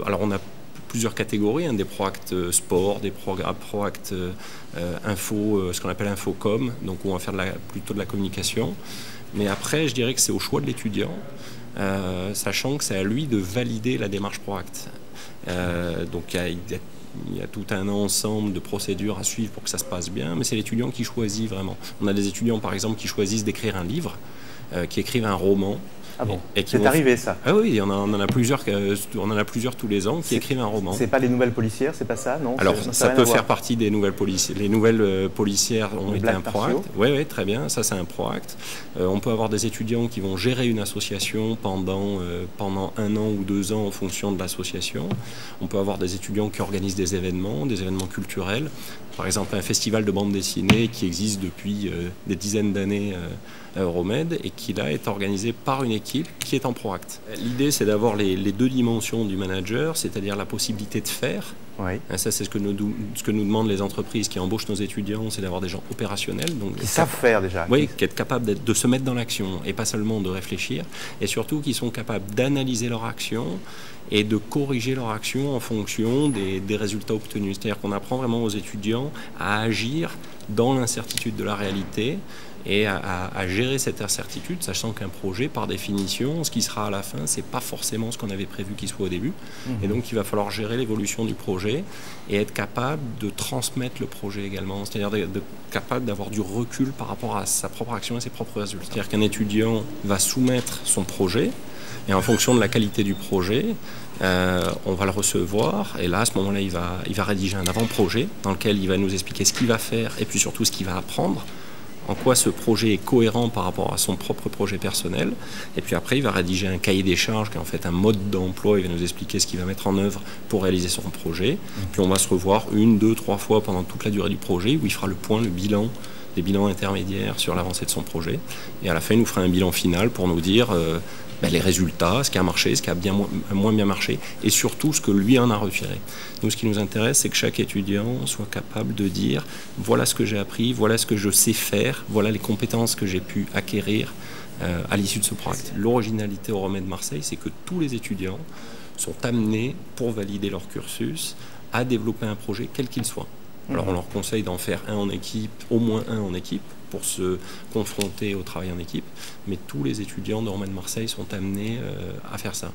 Alors on a plusieurs catégories, hein, des ProAct sport, des ProAct info, ce qu'on appelle infocom, donc on va faire plutôt de la communication. Mais après, je dirais que c'est au choix de l'étudiant, sachant que c'est à lui de valider la démarche ProAct. Donc il y a tout un ensemble de procédures à suivre pour que ça se passe bien, mais c'est l'étudiant qui choisit vraiment. On a des étudiants par exemple qui choisissent d'écrire un livre, qui écrivent un roman. Ah bon, c'est arrivé ça? Ah oui, on en a plusieurs tous les ans qui écrivent un roman. C'est pas les nouvelles policières, c'est pas ça? Non. Alors ça peut faire partie des nouvelles policières. Les nouvelles policières ont été un ProAct. Oui, très bien, ça c'est un ProAct. On peut avoir des étudiants qui vont gérer une association pendant 1 an ou 2 ans en fonction de l'association. On peut avoir des étudiants qui organisent des événements culturels. Par exemple, un festival de bande dessinée qui existe depuis des dizaines d'années à Euromed et qui là est organisé par une équipe qui est en ProAct. L'idée, c'est d'avoir les 2 dimensions du manager, c'est-à-dire la possibilité de faire. Oui. Ça, c'est ce que nous demandent les entreprises qui embauchent nos étudiants, c'est d'avoir des gens opérationnels. Donc, qui savent faire déjà. Oui, qui sont capables de se mettre dans l'action et pas seulement de réfléchir, et surtout qui sont capables d'analyser leur action et de corriger leur action en fonction des résultats obtenus. C'est-à-dire qu'on apprend vraiment aux étudiants à agir dans l'incertitude de la réalité et à gérer cette incertitude, sachant qu'un projet, par définition, ce qui sera à la fin, c'est pas forcément ce qu'on avait prévu qu'il soit au début. Et donc, il va falloir gérer l'évolution du projet et être capable de transmettre le projet également, c'est-à-dire d'être capable d'avoir du recul par rapport à sa propre action et ses propres résultats. C'est-à-dire qu'un étudiant va soumettre son projet et en fonction de la qualité du projet, on va le recevoir et là, à ce moment-là, il va rédiger un avant-projet dans lequel il va nous expliquer ce qu'il va faire et puis surtout ce qu'il va apprendre, en quoi ce projet est cohérent par rapport à son propre projet personnel. Et puis après, il va rédiger un cahier des charges qui est en fait un mode d'emploi. Il va nous expliquer ce qu'il va mettre en œuvre pour réaliser son projet. Puis on va se revoir 1, 2, 3 fois pendant toute la durée du projet où il fera le point, les bilans intermédiaires sur l'avancée de son projet. Et à la fin, il nous fera un bilan final pour nous dire les résultats, ce qui a marché, ce qui a moins bien marché, et surtout ce que lui en a retiré. Nous, ce qui nous intéresse, c'est que chaque étudiant soit capable de dire « voilà ce que j'ai appris, voilà ce que je sais faire, voilà les compétences que j'ai pu acquérir à l'issue de ce ProAct ». L'originalité au Euromed Marseille, c'est que tous les étudiants sont amenés, pour valider leur cursus, à développer un projet quel qu'il soit. Alors on leur conseille d'en faire un en équipe, au moins un en équipe, pour se confronter au travail en équipe, mais tous les étudiants de Euromed Marseille sont amenés à faire ça.